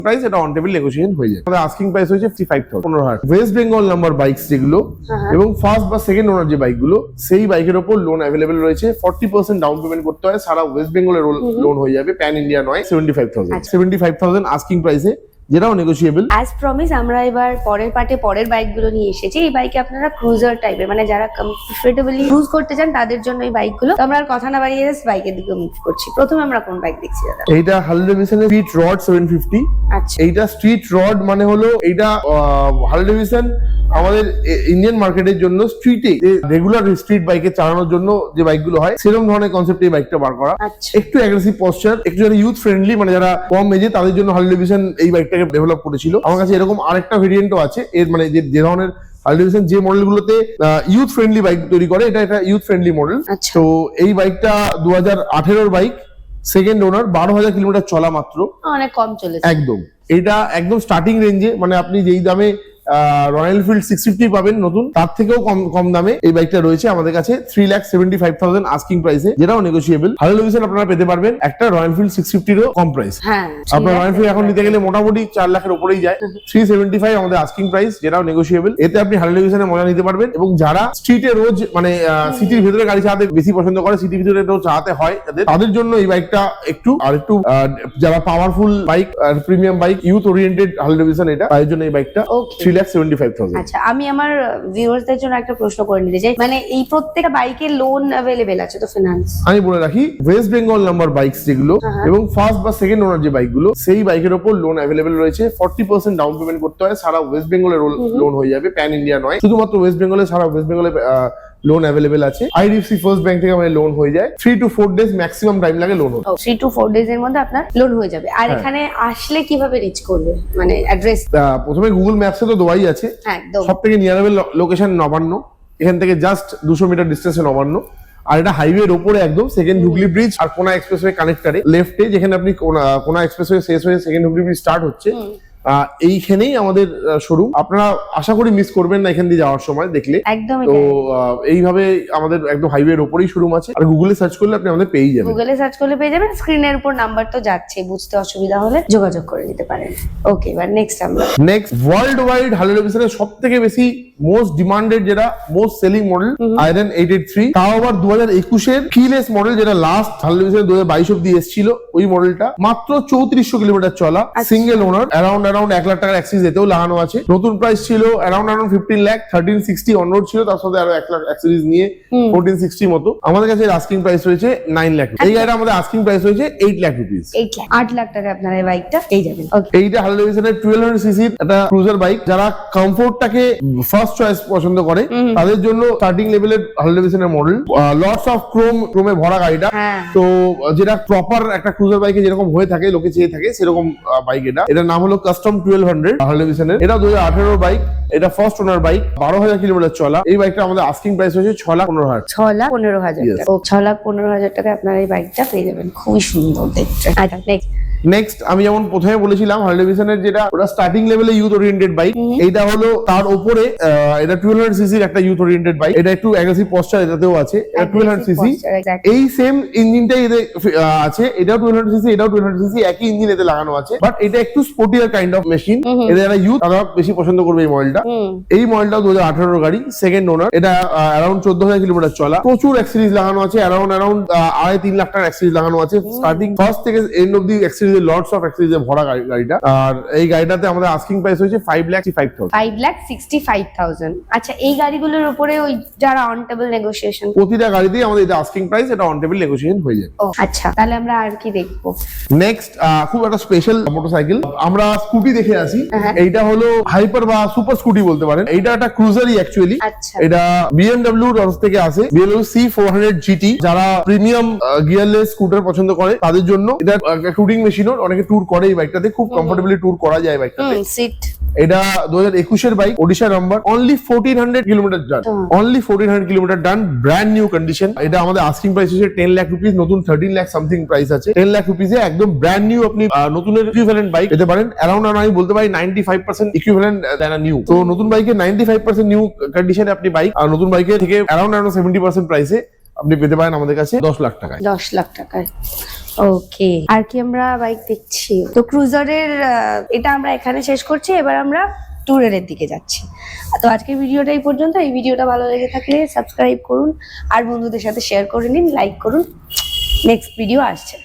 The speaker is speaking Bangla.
প্রাইস এটা অন টেবিল নেগোসিয়েশন হয়ে যায়। আমাদের আস্কিং প্রাইস হয়েছে 55,000 15,000। ওয়েস্ট বেঙ্গল নাম্বার বাইকস যেগুলো এবং ফার্স্ট বা সেকেন্ড ওনার যে বাইকগুলো সেই বাইকের উপর লোন অ্যাভেলেবেল রয়েছে। 40% ডাউন পেমেন্ট করতে হয়, সারা ওয়েস্ট বেঙ্গলের লোন হয়ে যাবে, প্যান ইন্ডিয়া নয়। 75,000 আস্কিং প্রাইসে, যেটাও নেগোশিয়েবল। অ্যাজ প্রমিস আমরা এবার পরের পার্টে পরের বাইকগুলো নিয়ে এসেছি। এই বাইকে আপনারা ক্রুজার টাইপের, মানে যারা কমফোর্টেবলি ক্রুজ করতে চান তাদের জন্য এই বাইকগুলো। তো আমরা আর কথা না বাড়িয়ে জাস্ট বাইকের দিকে মুভ করছি। প্রথমে আমরা কোন বাইক দেখছি দাদা? এইটা হার্লে ডেভিডসনের স্ট্রিট রড 750। আচ্ছা, এইটা স্ট্রিট রড মানে হলো এইটা হার্লে ডেভিডসন আমাদের ইন্ডিয়ান মার্কেটের জন্য স্ট্রিটে রেগুলার স্ট্রিট বাইকে চালানোর জন্য যে বাইকগুলো হয় সেরকম ধরনের কনসেপ্টে এই বাইকটা বার করা। আচ্ছা। একটু অ্যাগ্রেসিভ পশ্চার, একটু যারা ইউথ ফ্রেন্ডলি, মানে যারা কম এজে তাদের জন্য হার্লে ডেভিডসন এই বাইকটাকে ডেভেলপ করেছিল। আমার কাছে এরকম আরেকটা ভেরিয়েন্টও আছে এর, মানে যে ধরনের হার্লে ডেভিডসন যে মডেলগুলোতে ইউথ ফ্রেন্ডলি বাইক তৈরি করে, এটা ইউথ ফ্রেন্ডলি মডেল। তো এই বাইকটা 2018 বাইক, সেকেন্ড ওনার, 12,000 কিলোমিটার চলা মাত্র, অনেক কম চলেছে একদম। এটা একদম স্টার্টিং রেঞ্জে, মানে আপনি যেই দামে রয়্যাল এনফিল্ড 650 পাবেন নতুন, তার থেকেও কম দামে এই বাইকটা রয়েছে আমাদের কাছে 3,75,000 আস্কিং প্রাইসে, যেটাও নেগোশিয়েবল। হার্লে ডেভিডসন আপনারা পেতে পারবেন একটা রয়্যাল এনফিল্ড 650 এরও কম প্রাইস। হ্যাঁ, আপনার রয়্যাল এনফিল্ড এখন নিতে গেলে মোটামুটি 4 লাখের উপরেই যায়। 375 আমাদের আস্কিং প্রাইস, যেটাও নেগোশিয়েবল। এতে আপনি হার্লে ডেভিডসনের মজা নিতে পারবেন। এবং যারা স্ট্রিটে রোজ, মানে সিটির ভিতরে গাড়ি চালাতে বেশি পছন্দ করে, সিটির ভিতরে রোজ চালাতে হয় তাদের জন্য এই বাইকটা একটু যারা powerful bike, premium bike, youth oriented Harley Davidson, এটা তাদের জন্য এই বাইকটা 3,75,000। আচ্ছা, আমি আমার ভিউয়ার্সদের জন্য একটা প্রশ্ন করে নিতে চাই, মানে এই প্রত্যেকটা বাইকের লোন অ্যাভেলেবেল আছে তো? ফিনান্স আমি বলে রাখি, ওয়েস্ট বেঙ্গল নাম্বার বাইকস যেগুলো এবং ফার্স্ট বা সেকেন্ড ওনার যে বাইকগুলো সেই বাইকের উপর লোন অ্যাভেলেবেল রয়েছে। 40% ডাউন পেমেন্ট করতে হয়, সারা ওয়েস্ট বেঙ্গলের লোন হয়ে যাবে, প্যান ইন্ডিয়া নয়। শুধুমাত্র ওয়েস্ট বেঙ্গলে, সারা ওয়েস্ট বেঙ্গলে লোন অ্যাভেলেবেল আছে। আইডিএফসি ফার্স্ট ব্যাংক থেকে আমাদের লোন হয়ে যায়। 3 to 4 days ম্যাক্সিমাম টাইম লাগে লোন হতে। 3 to 4 days এর মধ্যে আপনার লোন হয়ে যাবে। আর এখানে আসলে কিভাবে রিচ করবে, মানে অ্যাড্রেস? প্রথমে গুগল ম্যাপসে তো দেওয়াই আছে। একদম সব থেকে নিয়ারেবল লোকেশন নবান্ন, এখান থেকে জাস্ট 200 মিটার ডিস্টেন্সে নবান্ন। আর এটা হাইওয়ের ওপরে একদম, সেকেন্ড হুগলি ব্রিজ আর কোনা এক্সপ্রেসওয়ে কানেক্টরে লেফটে, যেখানে আপনি কোনা এক্সপ্রেসওয়ে শেষ হয়ে সেকেন্ড হুগলি ব্রিজ স্টার্ট হচ্ছে, এইখানেই আমাদের শোরুম। আপনারা আশা করি মিস করবেন না এখান দিয়ে যাওয়ার সময় দেখলে। একদমই। তো এইভাবে আমাদের একদম হাইওয়ের ওপরেই শোরুম আছে। আর গুগলে সার্চ করলে আপনি আমাদের পেয়ে যাবেন। গুগলে সার্চ করলে পেয়ে যাবেন। স্ক্রিনের উপর নাম্বার তো যাচ্ছে, বুঝতে অসুবিধা হলে যোগাযোগ করে নিতে পারেন। ওকে, এবার নেক্সট ওয়ার্ল্ড ওয়াইড হার্লে ডেভিডসনের সব থেকে বেশি মোস্ট ডিমান্ডেড, যেটা মোস্ট সেলিং মডেল, আয়রন 883। তাও আবার 2021 কিলেস মডেল, যেটা লাস্ট হার্লে ডেভিডসন 2022 অব্দি এসেছিল, ওই মডেলটা মাত্র 3400 কিলোমিটার চলা, সিঙ্গেল ওনার, অ্যারাউন্ড 1 লাখ টাকার অ্যাক্সেস এতেও লাগানো আছে। নতুন প্রাইস ছিল অ্যারাউন্ড 15 লাখ, 1360 অনরোড ছিল, তার সাথে আরো 1 লাখ অ্যাক্সেসরিজ নিয়ে 1460 মতো। আমাদের কাছে আস্কিং প্রাইস রয়েছে 9 লাখ। এই গাড়িটা আমাদের আস্কিং প্রাইস রয়েছে 8 লাখ রুপিস। 8 লাখ টাকা আপনারা এই বাইকটা পেয়ে যাবেন। এইটা হার্লে ডেভিডসনের 1200 সিসির একটা ক্রুজার বাইক। যারা কমফোর্টটাকে ফার্স্ট চয়েস পছন্দ করে তাদের জন্য স্টার্টিং লেভেলের হার্লে ডেভিডসনের মডেল। লটস অফ ক্রোমে ভরা গাড়িটা। তো যেটা প্রপার একটা ক্রুজার বাইকে যেরকম হয়ে থাকে, লোকে চেয়ে থাকে, সেরকম বাইক এটা। এটার নাম হলো কাস্টম 1200 হার্লে ডেভিডসনের। এটা 2018 বাইক, এটা ফার্স্ট ওনার বাইক, 12,000 কিলোমিটার চলা। এই বাইকটা আমাদের আস্কিং প্রাইস হচ্ছে 6,15,000। 6,15,000 টাকা। 6,15,000 টাকা আপনারা এই বাইকটা পেয়ে যাবেন। খুবই সুন্দর দেখতে। আচ্ছা, নেক্সট আমি যেমন প্রথমে বলেছিলাম, হার্লে ডেভিডসনের যেটা ওটা স্টার্টিং লেভেলে ইউথ ওরিয়েন্টেড বাইক, এইটা হলো তার উপরে। এটা 1200 সিসির একটা ইউথ ওরিয়েন্টেড বাইক। এটা একটু অ্যাগ্রেসিভ পশ্চার এটাতেও আছে। এটা 1200 সিসি, এই সেম ইঞ্জিনটাই এতে আছে। এটাও 1200 সিসি, এটাও 1200 সিসি, একই ইঞ্জিন এতে লাগানো আছে। বাট এটা একটু স্পোর্টিয়ার কাইন্ড অফ মেশিন। এটা যারা ইউথ তারা বেশি পছন্দ করবে এই মডেলটা। এই মডেলটাও 2018 গাড়ি, সেকেন্ড ওনার। এটা অ্যারাউন্ড 14,000 কিলোমিটার চলা। প্রচুর অ্যাক্সেসরিজ লাগানো আছে, অ্যারাউন্ড 2.5-3 লাখ টাকার অ্যাক্সেসরিজ লাগানো আছে। স্টার্টিং ফার্স্ট থেকে এন্ড অব্দি লটস অফ অ্যাক্সেসরিজে ভরা গাড়িটা। আর এই গাড়িটাতে আমাদের আস্কিং প্রাইস হয়েছে 5,65,000। 5,65,000। আচ্ছা, এই গাড়িগুলোর উপরে ওই যারা অন টেবল নেগোসিয়েশন, প্রতিটা গাড়িতেই আমাদের এটা আস্কিং প্রাইস, এটা অন টেবল নেগোসিয়েশন হয়ে যাবে। আচ্ছা, তাহলে আমরা আর কি দেখবো? নেক্সট খুব একটা স্পেশাল মোটরসাইকেল, আমরা স্কুটি দেখে আসি। এইটা হলো হাইপার বা সুপার স্কুটি বলতে পারেন। এইটা একটা ক্রুজারই অ্যাকচুয়ালি। এটা BMW তরফ থেকে আসে, BMW C400 GT। যারা প্রিমিয়াম গিয়ারলেস স্কুটার পছন্দ করে তাদের জন্য এটা টুরিং মেশিনও, অনেকে ট্যুর করে এই বাইকটাতে, খুব কমফোর্টেবলি ট্যুর করা যায় বাইকটাতে। সিট এটা 2021 bike, Odisha number, only 1400 kilometre done, only 1400 kilometre done, brand new condition. এটা আমাদের আস্কিং প্রাইস হচ্ছে 10 লাখ রুপিস, নতুন 13 লাখ সামথিং প্রাইস আছে। 10 লাখ রুপিসে একদম ব্র্যান্ড নিউ আপনি নতুনের ইকুইভ্যালেন্ট বাইক পেতে পারেন। অ্যারাউন্ড আমি বলতে পারি 95% ইকুইভ্যালেন্ট দেন নিউ। তো নতুন বাইকে 95% নিউ কন্ডিশনে আপনি বাইক, আর নতুন বাইকে থেকে অ্যারাউন্ড 70% প্রাইসে আপনি পেতে পারেন আমাদের কাছে 10 লাখ টাকায়। 10 লাখ টাকায়। ওকে, আর কি আমরা বাইক দেখছি? তো ক্রুজারের এটা আমরা এখানে শেষ করছি, এবার আমরা টুরের দিকে যাচ্ছি। তো আজকের ভিডিওটা এই পর্যন্ত। এই ভিডিওটা ভালো লেগে থাকলে সাবস্ক্রাইব করুন আর বন্ধুদের সাথে শেয়ার করে নিন, লাইক করুন। নেক্সট ভিডিও আসছে।